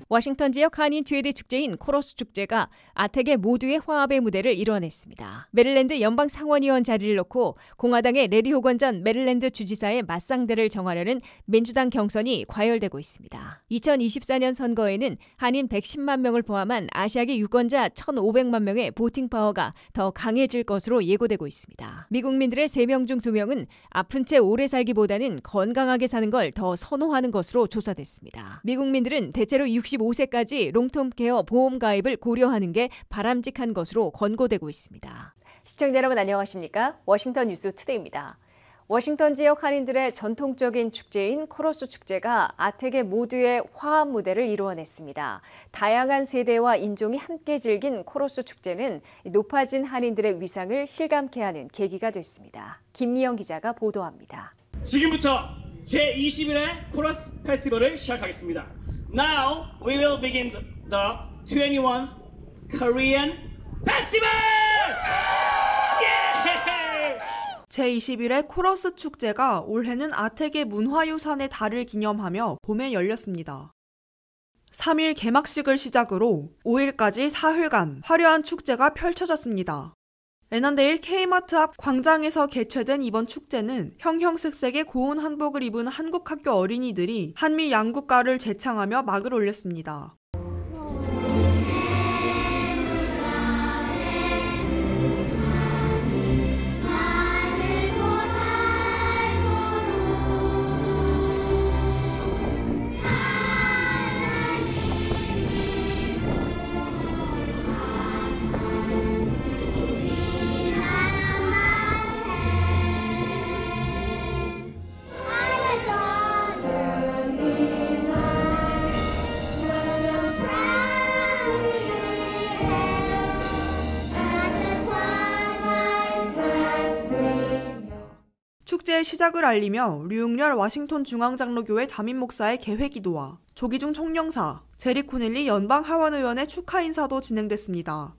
워싱턴 지역 한인 최대 축제인 코러스 축제가 아텍의 모두의 화합의 무대를 이뤄냈습니다. 메릴랜드 연방 상원의원 자리를 놓고 공화당의 레리 호건 전 메릴랜드 주지사의 맞상대를 정하려는 민주당 경선이 과열되고 있습니다. 2024년 선거에는 한인 110만 명을 포함한 아시아계 유권자 1,500만 명의 보팅 파워가 더 강해질 것으로 예고되고 있습니다. 미국민들의 3명 중 2명은 아픈 채 오래 살기보다는 건강하게 사는 걸 더 선호하는 것으로 조사됐습니다. 미국민들은 대체로 65세까지 롱텀 케어 보험 가입을 고려하는 게 바람직한 것으로 권고되고 있습니다. 시청자 여러분 안녕하십니까? 워싱턴 뉴스 투데이입니다. 워싱턴 지역 한인들의 전통적인 축제인 코러스 축제가 아텍의 모두의 화합 무대를 이루어냈습니다. 다양한 세대와 인종이 함께 즐긴 코러스 축제는 높아진 한인들의 위상을 실감케 하는 계기가 됐습니다. 김미영 기자가 보도합니다. 지금부터 제21회 코러스 페스티벌을 시작하겠습니다. Now we will begin the 21th Korean Festival! Yeah! 제21회 코러스 축제가 올해는 아텍의 문화유산의 달을 기념하며 봄에 열렸습니다. 3일 개막식을 시작으로 5일까지 사흘간 화려한 축제가 펼쳐졌습니다. 애난데일 K마트 앞 광장에서 개최된 이번 축제는 형형색색의 고운 한복을 입은 한국 학교 어린이들이 한미 양국가를 제창하며 막을 올렸습니다. 축제의 시작을 알리며 류흥렬 워싱턴 중앙장로교회 담임 목사의 개회 기도와 조기중 총영사, 제리 코넬리 연방 하원의원의 축하 인사도 진행됐습니다.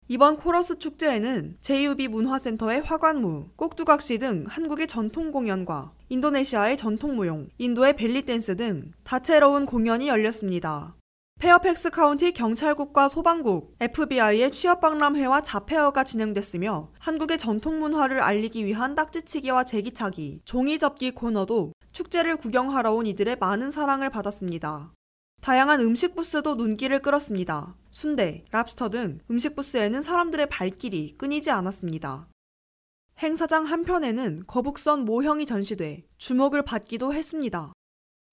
이번 코러스 축제에는 JUB 문화센터의 화관무, 꼭두각시 등 한국의 전통 공연과 인도네시아의 전통 무용, 인도의 벨리 댄스 등 다채로운 공연이 열렸습니다. 페어팩스 카운티 경찰국과 소방국, FBI의 취업박람회와 자폐어가 진행됐으며 한국의 전통 문화를 알리기 위한 딱지치기와 제기차기, 종이접기 코너도 축제를 구경하러 온 이들의 많은 사랑을 받았습니다. 다양한 음식 부스도 눈길을 끌었습니다. 순대, 랍스터 등 음식 부스에는 사람들의 발길이 끊이지 않았습니다. 행사장 한편에는 거북선 모형이 전시돼 주목을 받기도 했습니다.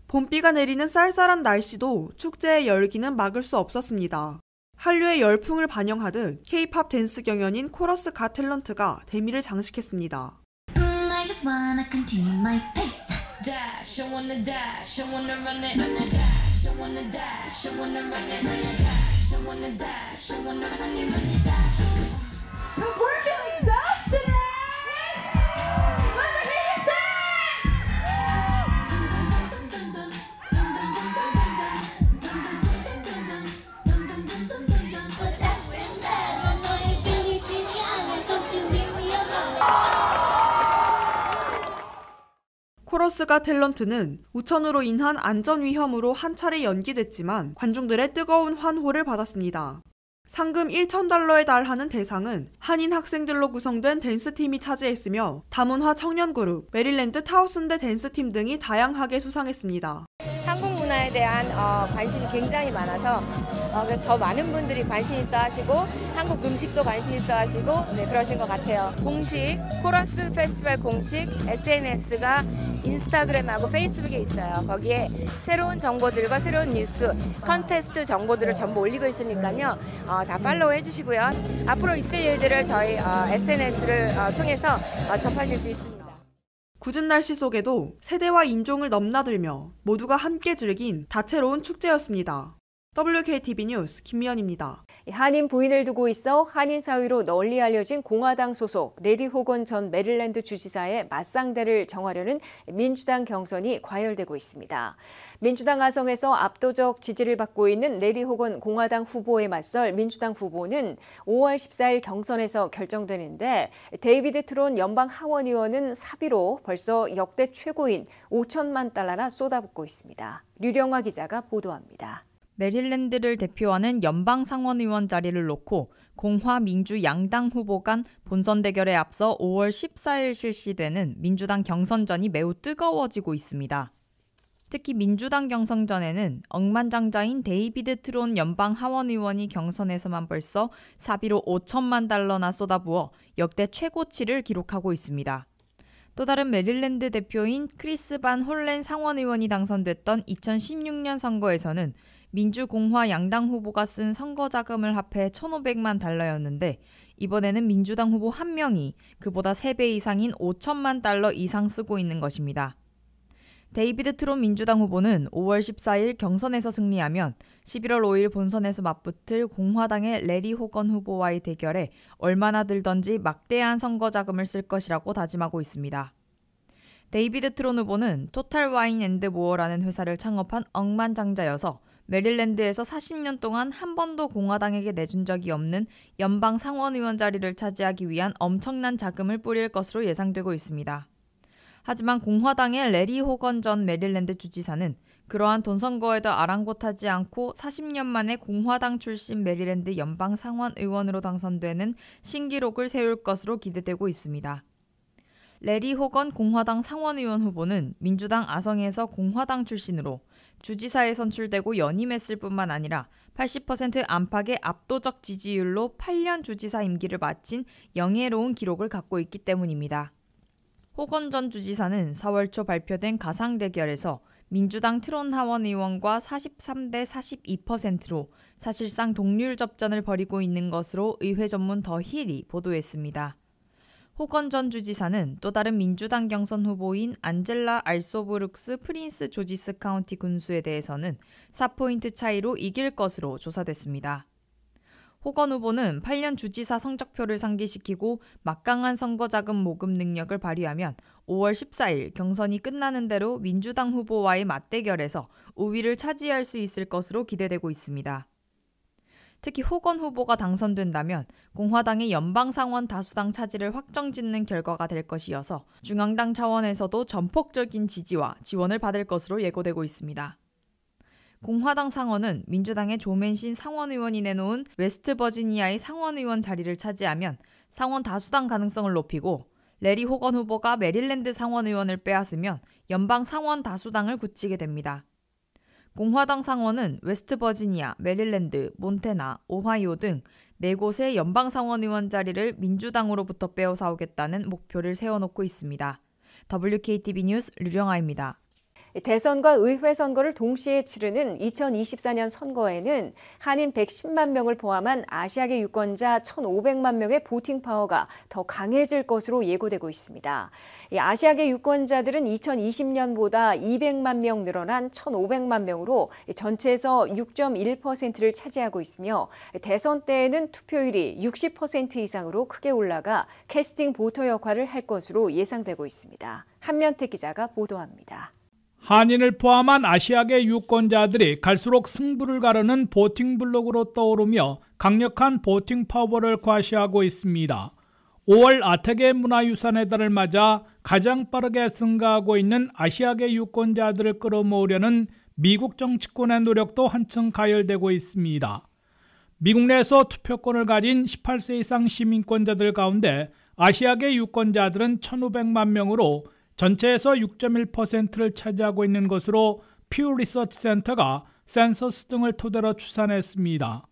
봄비가 내리는 쌀쌀한 날씨도 축제의 열기는 막을 수 없었습니다. 한류의 열풍을 반영하듯 K-팝 댄스 경연인 코러스 갓 탤런트가 대미를 장식했습니다. I just wanna continue my pace. Dash, I wanna dash, I wanna run it. Dash, I wanna dash, I wanna run it. Dash, I wanna dash, I wanna run it, dash. We're feeling dope today. 코러스 갓 탤런트는 우천으로 인한 안전 위험으로 한 차례 연기됐지만 관중들의 뜨거운 환호를 받았습니다. 상금 1,000달러에 달하는 대상은 한인 학생들로 구성된 댄스팀이 차지했으며 다문화 청년그룹, 메릴랜드 타우슨대 댄스팀 등이 다양하게 수상했습니다. 한국 문화에 대한 관심이 굉장히 많아서 그래서 더 많은 분들이 관심 있어 하시고 한국 음식도 관심 있어 하시고 그러신 것 같아요. 공식 코러스 페스티벌 공식 SNS가 인스타그램하고 페이스북에 있어요. 거기에 새로운 정보들과 새로운 뉴스, 컨테스트 정보들을 전부 올리고 있으니까요. 다 팔로우 해주시고요. 앞으로 있을 일들을 저희 SNS를 통해서 접하실 수 있습니다. 궂은 날씨 속에도 세대와 인종을 넘나들며 모두가 함께 즐긴 다채로운 축제였습니다. WKTV 뉴스 김미연입니다. 한인 부인을 두고 있어 한인 사회로 널리 알려진 공화당 소속 레리 호건 전 메릴랜드 주지사의 맞상대를 정하려는 민주당 경선이 과열되고 있습니다. 민주당 아성에서 압도적 지지를 받고 있는 레리 호건 공화당 후보에 맞설 민주당 후보는 5월 14일 경선에서 결정되는데 데이비드 트론 연방 하원 의원은 사비로 벌써 역대 최고인 5천만 달러나 쏟아붓고 있습니다. 류령화 기자가 보도합니다. 메릴랜드를 대표하는 연방 상원의원 자리를 놓고 공화 민주 양당 후보 간 본선 대결에 앞서 5월 14일 실시되는 민주당 경선전이 매우 뜨거워지고 있습니다. 특히 민주당 경선전에는 억만장자인 데이비드 트론 연방 하원 의원이 경선에서만 벌써 사비로 5천만 달러나 쏟아부어 역대 최고치를 기록하고 있습니다. 또 다른 메릴랜드 대표인 크리스 반 홀렌 상원 의원이 당선됐던 2016년 선거에서는 민주공화 양당 후보가 쓴 선거 자금을 합해 1,500만 달러였는데 이번에는 민주당 후보 한 명이 그보다 3배 이상인 5천만 달러 이상 쓰고 있는 것입니다. 데이비드 트론 민주당 후보는 5월 14일 경선에서 승리하면 11월 5일 본선에서 맞붙을 공화당의 레리 호건 후보와의 대결에 얼마나 들던지 막대한 선거 자금을 쓸 것이라고 다짐하고 있습니다. 데이비드 트론 후보는 토탈 와인 앤드 모어라는 회사를 창업한 억만장자여서 메릴랜드에서 40년 동안 한 번도 공화당에게 내준 적이 없는 연방 상원의원 자리를 차지하기 위한 엄청난 자금을 뿌릴 것으로 예상되고 있습니다. 하지만 공화당의 레리 호건 전 메릴랜드 주지사는 그러한 돈 선거에도 아랑곳하지 않고 40년 만에 공화당 출신 메릴랜드 연방 상원 의원으로 당선되는 신기록을 세울 것으로 기대되고 있습니다. 레리 호건 공화당 상원의원 후보는 민주당 아성에서 공화당 출신으로 주지사에 선출되고 연임했을 뿐만 아니라 80% 안팎의 압도적 지지율로 8년 주지사 임기를 마친 영예로운 기록을 갖고 있기 때문입니다. 호건 전 주지사는 4월 초 발표된 가상 대결에서 민주당 트론 하원 의원과 43대 42%로 사실상 동률 접전을 벌이고 있는 것으로 의회 전문 더 힐이 보도했습니다. 호건 전 주지사는 또 다른 민주당 경선 후보인 안젤라 알소브룩스 프린스 조지스 카운티 군수에 대해서는 4포인트 차이로 이길 것으로 조사됐습니다. 호건 후보는 8년 주지사 성적표를 상기시키고 막강한 선거 자금 모금 능력을 발휘하면 5월 14일 경선이 끝나는 대로 민주당 후보와의 맞대결에서 우위를 차지할 수 있을 것으로 기대되고 있습니다. 특히 호건 후보가 당선된다면 공화당의 연방 상원 다수당 차지를 확정짓는 결과가 될 것이어서 중앙당 차원에서도 전폭적인 지지와 지원을 받을 것으로 예고되고 있습니다. 공화당 상원은 민주당의 조 맨신 상원의원이 내놓은 웨스트버지니아의 상원의원 자리를 차지하면 상원 다수당 가능성을 높이고 레리 호건 후보가 메릴랜드 상원의원을 빼앗으면 연방 상원 다수당을 굳히게 됩니다. 공화당 상원은 웨스트버지니아, 메릴랜드, 몬태나, 오하이오 등 4곳의 연방 상원의원 자리를 민주당으로부터 빼앗아오겠다는 목표를 세워놓고 있습니다. WKTV 뉴스 류령아입니다. 대선과 의회 선거를 동시에 치르는 2024년 선거에는 한인 110만 명을 포함한 아시아계 유권자 1,500만 명의 보팅 파워가 더 강해질 것으로 예고되고 있습니다. 아시아계 유권자들은 2020년보다 200만 명 늘어난 1,500만 명으로 전체에서 6.1%를 차지하고 있으며 대선 때에는 투표율이 60% 이상으로 크게 올라가 캐스팅 보터 역할을 할 것으로 예상되고 있습니다. 한면태 기자가 보도합니다. 한인을 포함한 아시아계 유권자들이 갈수록 승부를 가르는 보팅 블록으로 떠오르며 강력한 보팅 파워를 과시하고 있습니다. 5월 아태계 문화유산의 달을 맞아 가장 빠르게 증가하고 있는 아시아계 유권자들을 끌어모으려는 미국 정치권의 노력도 한층 가열되고 있습니다. 미국 내에서 투표권을 가진 18세 이상 시민권자들 가운데 아시아계 유권자들은 1,500만 명으로 전체에서 6.1%를 차지하고 있는 것으로 퓨 리서치 센터가 센서스 등을 토대로 추산했습니다.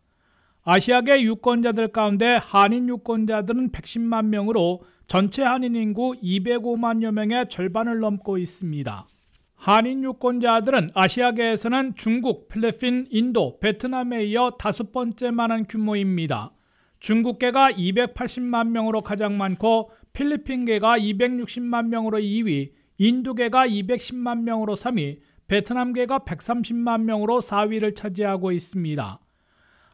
아시아계 유권자들 가운데 한인 유권자들은 110만 명으로 전체 한인 인구 205만여 명의 절반을 넘고 있습니다. 한인 유권자들은 아시아계에서는 중국, 필리핀, 인도, 베트남에 이어 5번째 많은 규모입니다. 중국계가 280만 명으로 가장 많고 필리핀계가 260만 명으로 2위, 인도계가 210만 명으로 3위, 베트남계가 130만 명으로 4위를 차지하고 있습니다.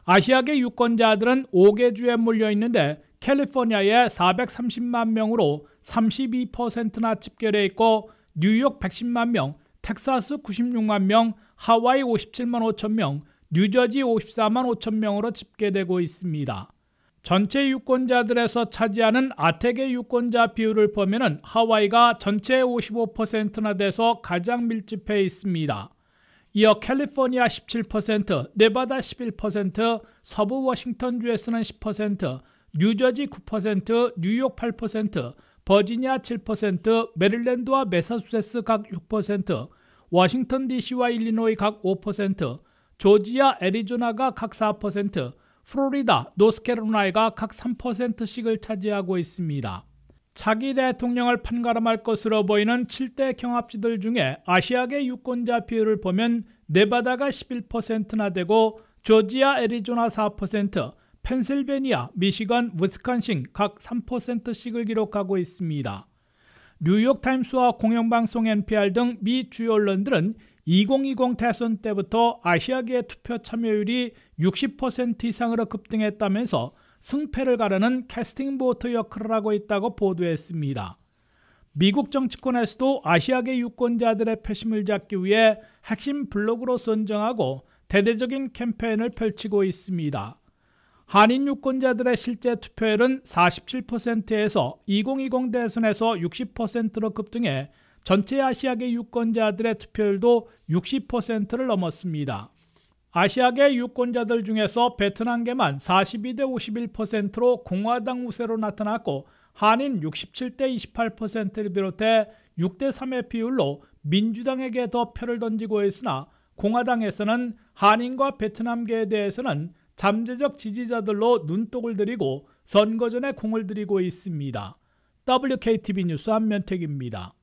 아시아계 유권자들은 5개 주에 몰려 있는데 캘리포니아에 430만 명으로 32%나 집결해 있고 뉴욕 110만 명, 텍사스 96만 명, 하와이 57만 5천 명, 뉴저지 54만 5천 명으로 집계되고 있습니다. 전체 유권자들에서 차지하는 아태계 유권자 비율을 보면 하와이가 전체의 55%나 돼서 가장 밀집해 있습니다. 이어 캘리포니아 17%, 네바다 11%, 서부 워싱턴주에서는 10%, 뉴저지 9%, 뉴욕 8%, 버지니아 7%, 메릴랜드와 매사추세츠 각 6%, 워싱턴 DC와 일리노이 각 5%, 조지아, 애리조나가 각 4%, 플로리다, 노스캐롤라이나가 각 3%씩을 차지하고 있습니다. 차기 대통령을 판가름할 것으로 보이는 7대 경합지들 중에 아시아계 유권자 비율을 보면 네바다가 11%나 되고 조지아, 애리조나 4%, 펜실베니아, 미시건, 위스콘신 각 3%씩을 기록하고 있습니다. 뉴욕타임스와 공영방송 NPR 등 미 주요 언론들은 2020 대선 때부터 아시아계 투표 참여율이 60% 이상으로 급등했다면서 승패를 가르는 캐스팅 보트 역할을 하고 있다고 보도했습니다. 미국 정치권에서도 아시아계 유권자들의 표심을 잡기 위해 핵심 블로그로 선정하고 대대적인 캠페인을 펼치고 있습니다. 한인 유권자들의 실제 투표율은 47%에서 2020 대선에서 60%로 급등해 전체 아시아계 유권자들의 투표율도 60%를 넘었습니다. 아시아계 유권자들 중에서 베트남계만 42대 51%로 공화당 우세로 나타났고 한인 67대 28%를 비롯해 6대 3의 비율로 민주당에게 더 표를 던지고 있으나 공화당에서는 한인과 베트남계에 대해서는 잠재적 지지자들로 눈독을 들이고 선거 전에 공을 들이고 있습니다. WKTV 뉴스 한면택입니다.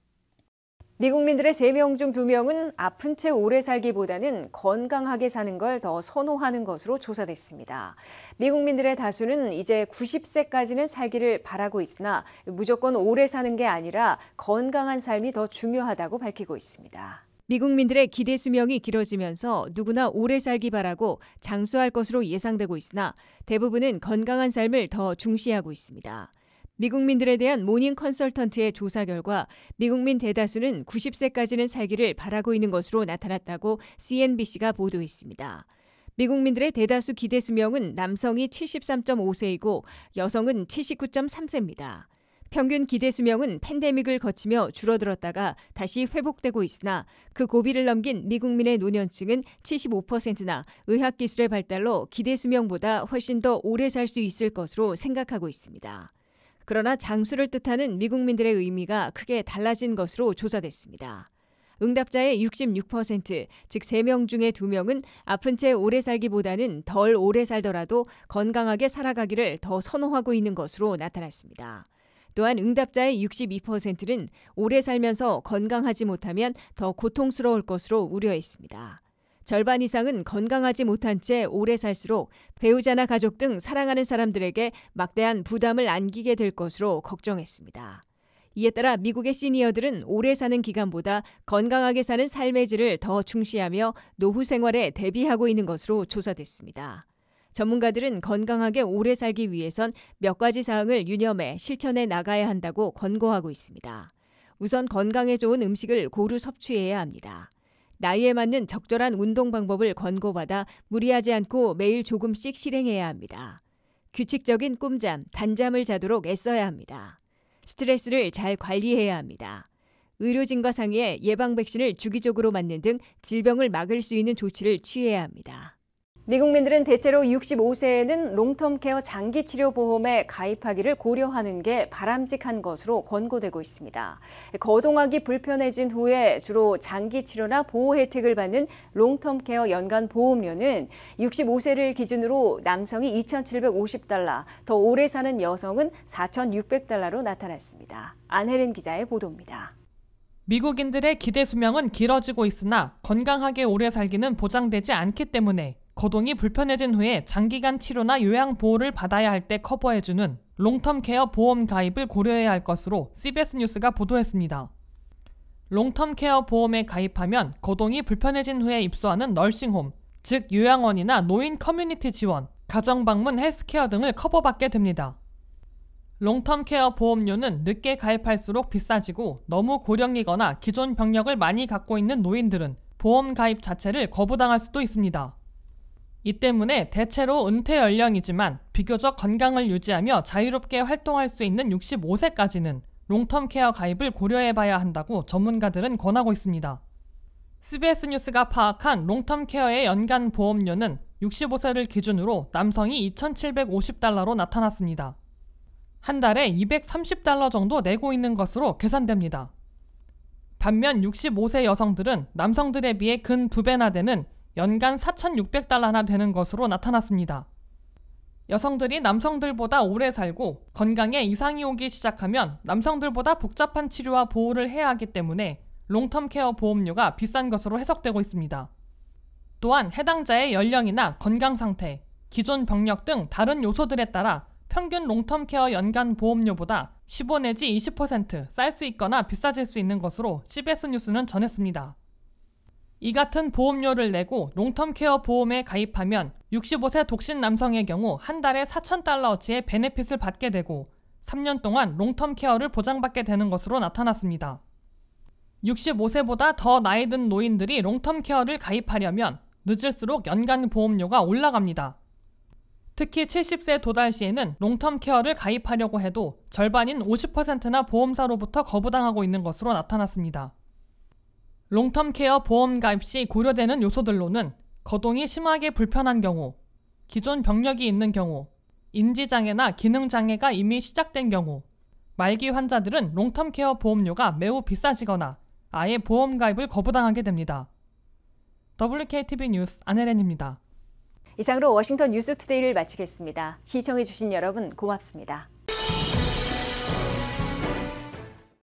미국민들의 3명 중 2명은 아픈 채 오래 살기보다는 건강하게 사는 걸 더 선호하는 것으로 조사됐습니다. 미국민들의 다수는 이제 90세까지는 살기를 바라고 있으나 무조건 오래 사는 게 아니라 건강한 삶이 더 중요하다고 밝히고 있습니다. 미국민들의 기대 수명이 길어지면서 누구나 오래 살기 바라고 장수할 것으로 예상되고 있으나 대부분은 건강한 삶을 더 중시하고 있습니다. 미국민들에 대한 모닝 컨설턴트의 조사 결과 미국민 대다수는 90세까지는 살기를 바라고 있는 것으로 나타났다고 CNBC가 보도했습니다. 미국민들의 대다수 기대 수명은 남성이 73.5세이고 여성은 79.3세입니다. 평균 기대 수명은 팬데믹을 거치며 줄어들었다가 다시 회복되고 있으나 그 고비를 넘긴 미국민의 노년층은 75%나 의학기술의 발달로 기대 수명보다 훨씬 더 오래 살 수 있을 것으로 생각하고 있습니다. 그러나 장수를 뜻하는 미국민들의 의미가 크게 달라진 것으로 조사됐습니다. 응답자의 66%, 즉 3명 중에 2명은 아픈 채 오래 살기보다는 덜 오래 살더라도 건강하게 살아가기를 더 선호하고 있는 것으로 나타났습니다. 또한 응답자의 62%는 오래 살면서 건강하지 못하면 더 고통스러울 것으로 우려했습니다. 절반 이상은 건강하지 못한 채 오래 살수록 배우자나 가족 등 사랑하는 사람들에게 막대한 부담을 안기게 될 것으로 걱정했습니다. 이에 따라 미국의 시니어들은 오래 사는 기간보다 건강하게 사는 삶의 질을 더 중시하며 노후 생활에 대비하고 있는 것으로 조사됐습니다. 전문가들은 건강하게 오래 살기 위해선 몇 가지 사항을 유념해 실천해 나가야 한다고 권고하고 있습니다. 우선 건강에 좋은 음식을 고루 섭취해야 합니다. 나이에 맞는 적절한 운동 방법을 권고받아 무리하지 않고 매일 조금씩 실행해야 합니다. 규칙적인 꿈잠, 단잠을 자도록 애써야 합니다. 스트레스를 잘 관리해야 합니다. 의료진과 상의해 예방 백신을 주기적으로 맞는 등 질병을 막을 수 있는 조치를 취해야 합니다. 미국민들은 대체로 65세에는 롱텀 케어 장기 치료 보험에 가입하기를 고려하는 게 바람직한 것으로 권고되고 있습니다. 거동하기 불편해진 후에 주로 장기 치료나 보호 혜택을 받는 롱텀 케어 연간 보험료는 65세를 기준으로 남성이 $2,750, 더 오래 사는 여성은 $4,600로 나타났습니다. 안혜린 기자의 보도입니다. 미국인들의 기대 수명은 길어지고 있으나 건강하게 오래 살기는 보장되지 않기 때문에 거동이 불편해진 후에 장기간 치료나 요양 보호를 받아야 할 때 커버해주는 롱텀 케어 보험 가입을 고려해야 할 것으로 CBS 뉴스가 보도했습니다. 롱텀 케어 보험에 가입하면 거동이 불편해진 후에 입소하는 널싱홈, 즉 요양원이나 노인 커뮤니티 지원, 가정방문 헬스케어 등을 커버받게 됩니다. 롱텀케어 보험료는 늦게 가입할수록 비싸지고 너무 고령이거나 기존 병력을 많이 갖고 있는 노인들은 보험 가입 자체를 거부당할 수도 있습니다. 이 때문에 대체로 은퇴 연령이지만 비교적 건강을 유지하며 자유롭게 활동할 수 있는 65세까지는 롱텀케어 가입을 고려해봐야 한다고 전문가들은 권하고 있습니다. CBS 뉴스가 파악한 롱텀케어의 연간 보험료는 65세를 기준으로 남성이 $2,750로 나타났습니다. 한 달에 $230 정도 내고 있는 것으로 계산됩니다. 반면 65세 여성들은 남성들에 비해 근 2배나 되는 연간 $4,600나 되는 것으로 나타났습니다. 여성들이 남성들보다 오래 살고 건강에 이상이 오기 시작하면 남성들보다 복잡한 치료와 보호를 해야 하기 때문에 롱텀케어 보험료가 비싼 것으로 해석되고 있습니다. 또한 해당자의 연령이나 건강 상태, 기존 병력 등 다른 요소들에 따라 평균 롱텀케어 연간 보험료보다 15 내지 20% 쌀 수 있거나 비싸질 수 있는 것으로 CBS 뉴스는 전했습니다. 이 같은 보험료를 내고 롱텀케어 보험에 가입하면 65세 독신 남성의 경우 한 달에 $4,000어치의 베네핏을 받게 되고 3년 동안 롱텀케어를 보장받게 되는 것으로 나타났습니다. 65세보다 더 나이 든 노인들이 롱텀케어를 가입하려면 늦을수록 연간 보험료가 올라갑니다. 특히 70세 도달 시에는 롱텀케어를 가입하려고 해도 절반인 50%나 보험사로부터 거부당하고 있는 것으로 나타났습니다. 롱텀케어 보험 가입 시 고려되는 요소들로는 거동이 심하게 불편한 경우, 기존 병력이 있는 경우, 인지장애나 기능장애가 이미 시작된 경우, 말기 환자들은 롱텀케어 보험료가 매우 비싸지거나 아예 보험 가입을 거부당하게 됩니다. WKTV 뉴스 안혜린입니다. 이상으로 워싱턴 뉴스투데이를 마치겠습니다. 시청해주신 여러분 고맙습니다.